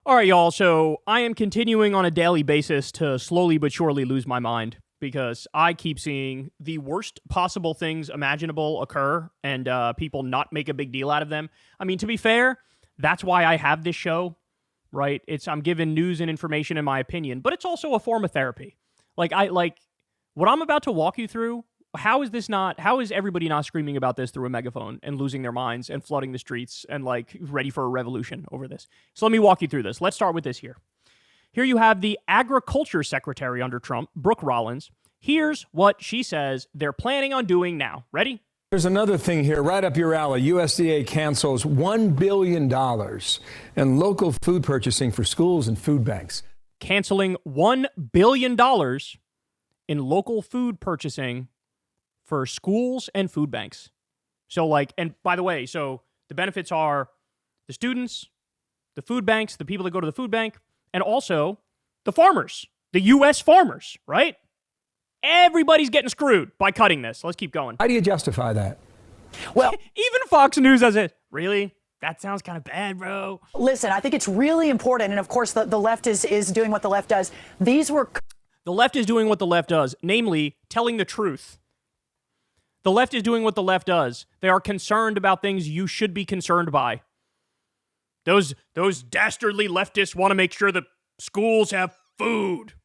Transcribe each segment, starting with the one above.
All right, y'all. So I am continuing on a daily basis to slowly but surely lose my mind because I keep seeing the worst possible things imaginable occur and people not make a big deal out of them. I mean, to be fair, that's why I have this show, right? I'm giving news and information in my opinion, but it's also a form of therapy. Like what I'm about to walk you through. How is everybody not screaming about this through a megaphone and losing their minds and flooding the streets and ready for a revolution over this? So let me walk you through this. Let's start with this here. Here you have the Agriculture Secretary under Trump, Brooke Rollins. Here's what she says they're planning on doing now. Ready? There's another thing here, right up your alley. USDA cancels $1 billion in local food purchasing for schools and food banks. Canceling $1 billion in local food purchasing for schools and food banks. So and by the way, so the benefits are the students, the food banks, the people that go to the food bank, and also the farmers, the U.S. farmers, right? Everybody's getting screwed by cutting this. Let's keep going. How do you justify that? Well, even Fox News has it. Really? That sounds kind of bad, bro. Listen, I think it's really important. And of course, the left is doing what the left does. The left is doing what the left does, namely telling the truth. The left is doing what the left does. They are concerned about things you should be concerned by. Those dastardly leftists want to make sure that schools have food.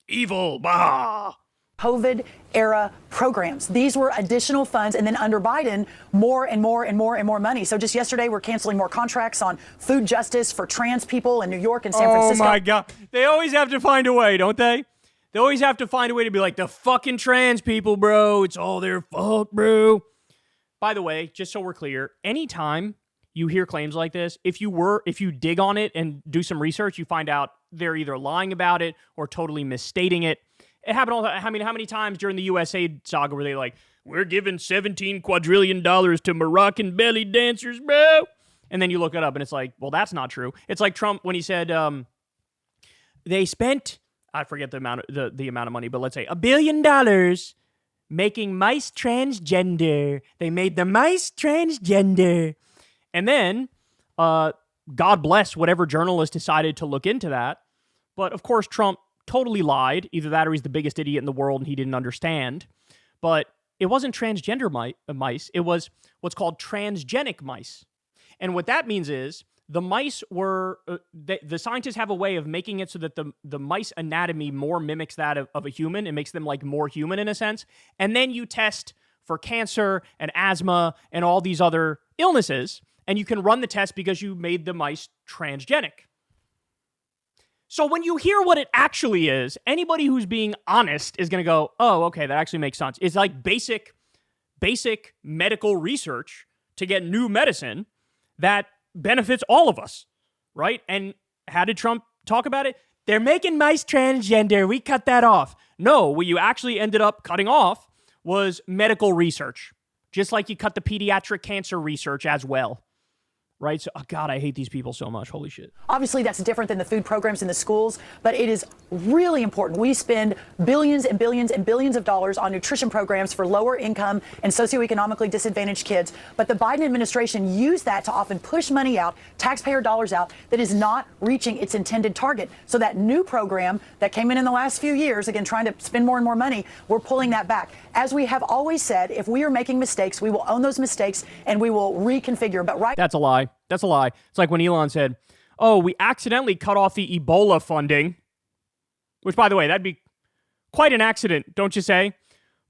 Evil. Bah. COVID era programs. These were additional funds. And then under Biden, more and more and more and more money. So just yesterday, we're canceling more contracts on food justice for trans people in New York and San Francisco. Oh, my God. They always have to find a way, don't they? They always have to find a way to be like, the fucking trans people, bro. It's all their fault, bro. By the way, just so we're clear, anytime you hear claims like this, if you dig on it and do some research, you find out they're either lying about it or totally misstating it. It happened all the time. I mean, how many times during the USA saga were they like, we're giving $17 quadrillion to Moroccan belly dancers, bro? And then you look it up and it's like, well, that's not true. It's like Trump when he said they spent... I forget the amount of money, but let's say $1 billion making mice transgender. They made the mice transgender. And then, God bless whatever journalist decided to look into that. But of course, Trump totally lied. Either that or he's the biggest idiot in the world and he didn't understand. But it wasn't transgender mice. It was what's called transgenic mice. And what that means is, the mice were, the scientists have a way of making it so that the mice anatomy more mimics that of a human. It makes them more human in a sense. And then you test for cancer and asthma and all these other illnesses. And you can run the test because you made the mice transgenic. So when you hear what it actually is, anybody who's being honest is going to go, oh, okay, that actually makes sense. It's like basic medical research to get new medicine that benefits all of us, right? And how did Trump talk about it? They're making mice transgender. We cut that off. No, what you actually ended up cutting off was medical research, just like you cut the pediatric cancer research as well, right? So, oh God, I hate these people so much. Holy shit. Obviously, that's different than the food programs in the schools, but it is really important. We spend billions and billions and billions of dollars on nutrition programs for lower income and socioeconomically disadvantaged kids. But the Biden administration used that to often push money out, taxpayer dollars out, that is not reaching its intended target. So that new program that came in the last few years, again, trying to spend more and more money, we're pulling that back. As we have always said, if we are making mistakes, we will own those mistakes and we will reconfigure. But right. That's a lie. That's a lie. It's like when Elon said, oh, we accidentally cut off the Ebola funding, which, by the way, that'd be quite an accident, don't you say?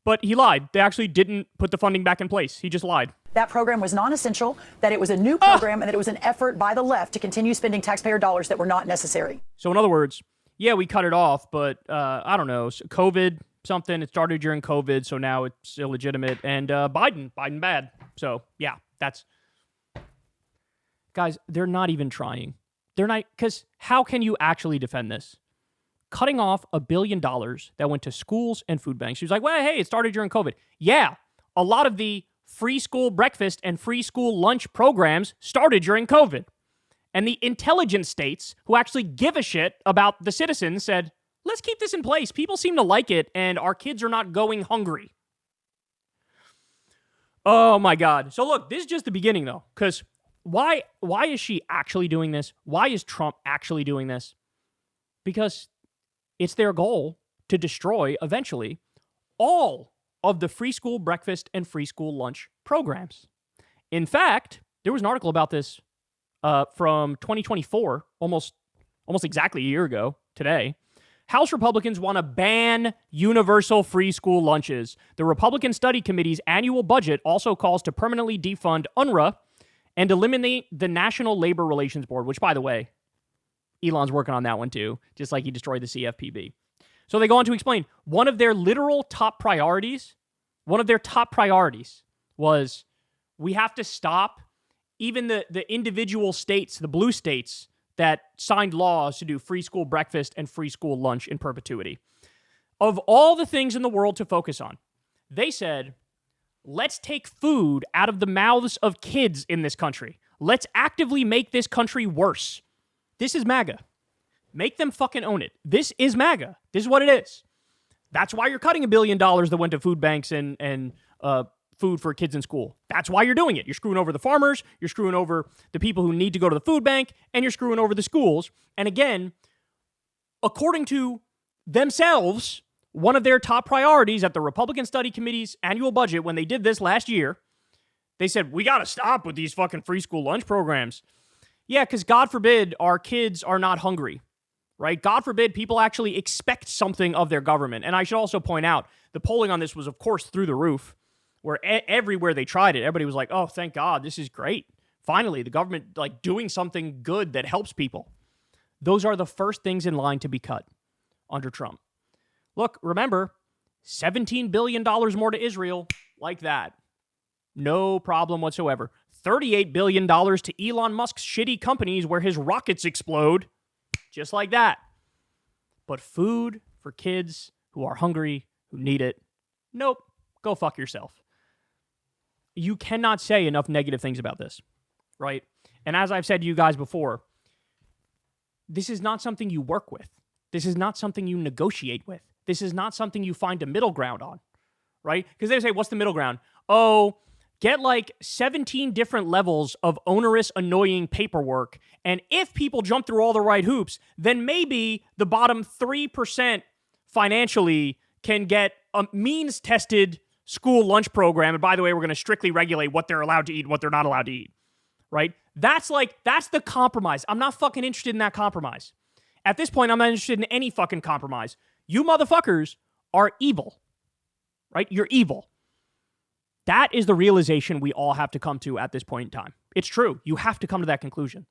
But he lied. They actually didn't put the funding back in place. He just lied. That program was non-essential, that it was a new program, and that it was an effort by the left to continue spending taxpayer dollars that were not necessary. So in other words, yeah, we cut it off, but I don't know, COVID, something, it started during COVID, so now it's illegitimate, and Biden bad. So yeah, that's... Guys, they're not even trying. They're not, because how can you actually defend this? Cutting off $1 billion that went to schools and food banks. She was like, well, hey, it started during COVID. Yeah, a lot of the free school breakfast and free school lunch programs started during COVID. And the intelligent states who actually give a shit about the citizens said, let's keep this in place. People seem to like it, and our kids are not going hungry. Oh, my God. So, look, this is just the beginning, though, because Why is she actually doing this? Why is Trump actually doing this? Because it's their goal to destroy, eventually, all of the free school breakfast and free school lunch programs. In fact, there was an article about this from 2024, almost exactly a year ago today. House Republicans want to ban universal free school lunches. The Republican Study Committee's annual budget also calls to permanently defund UNRWA and eliminate the National Labor Relations Board, which, by the way, Elon's working on that one too, just like he destroyed the CFPB. So they go on to explain one of their literal top priorities was we have to stop even the individual states, the blue states, that signed laws to do free school breakfast and free school lunch in perpetuity. Of all the things in the world to focus on, they said, let's take food out of the mouths of kids in this country. Let's actively make this country worse. This is MAGA. Make them fucking own it. This is MAGA. This is what it is. That's why you're cutting $1 billion that went to food banks and food for kids in school. That's why you're doing it. You're screwing over the farmers, you're screwing over the people who need to go to the food bank, and you're screwing over the schools. And again, according to themselves, one of their top priorities at the Republican Study Committee's annual budget, when they did this last year, they said, we got to stop with these fucking free school lunch programs. Yeah, because God forbid our kids are not hungry, right? God forbid people actually expect something of their government. And I should also point out, the polling on this was, of course, through the roof, where everywhere they tried it, everybody was like, oh, thank God, this is great. Finally, the government doing something good that helps people. Those are the first things in line to be cut under Trump. Look, remember, $17 billion more to Israel, like that. No problem whatsoever. $38 billion to Elon Musk's shitty companies where his rockets explode, just like that. But food for kids who are hungry, who need it, nope, go fuck yourself. You cannot say enough negative things about this, right? And as I've said to you guys before, this is not something you work with. This is not something you negotiate with. This is not something you find a middle ground on, right? Because they say, what's the middle ground? Oh, get 17 different levels of onerous, annoying paperwork. And if people jump through all the right hoops, then maybe the bottom 3% financially can get a means-tested school lunch program. And by the way, we're going to strictly regulate what they're allowed to eat and what they're not allowed to eat, right? That's the compromise. I'm not fucking interested in that compromise. At this point, I'm not interested in any fucking compromise. You motherfuckers are evil, right? You're evil. That is the realization we all have to come to at this point in time. It's true. You have to come to that conclusion.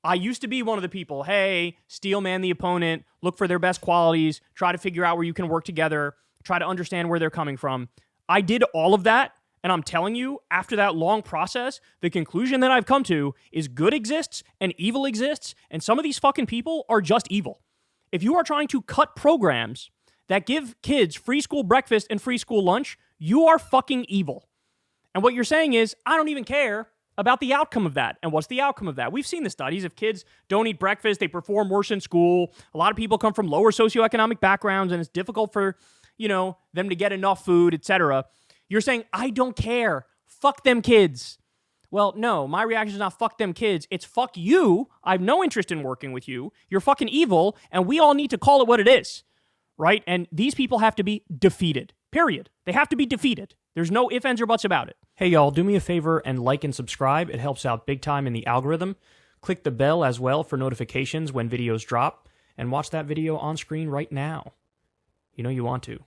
I used to be one of the people, hey, steel man the opponent, look for their best qualities, try to figure out where you can work together, try to understand where they're coming from. I did all of that, and I'm telling you, after that long process, the conclusion that I've come to is good exists and evil exists, and some of these fucking people are just evil. If you are trying to cut programs that give kids free school breakfast and free school lunch, you are fucking evil. And what you're saying is, I don't even care about the outcome of that. And what's the outcome of that? We've seen the studies. If kids don't eat breakfast, they perform worse in school. A lot of people come from lower socioeconomic backgrounds, and it's difficult for them to get enough food, etc. You're saying, I don't care. Fuck them kids. Well, no, my reaction is not fuck them kids. It's fuck you. I have no interest in working with you. You're fucking evil, and we all need to call it what it is, right? And these people have to be defeated, period. They have to be defeated. There's no ifs, ands, or buts about it. Hey, y'all, do me a favor and like and subscribe. It helps out big time in the algorithm. Click the bell as well for notifications when videos drop, and watch that video on screen right now. You know you want to.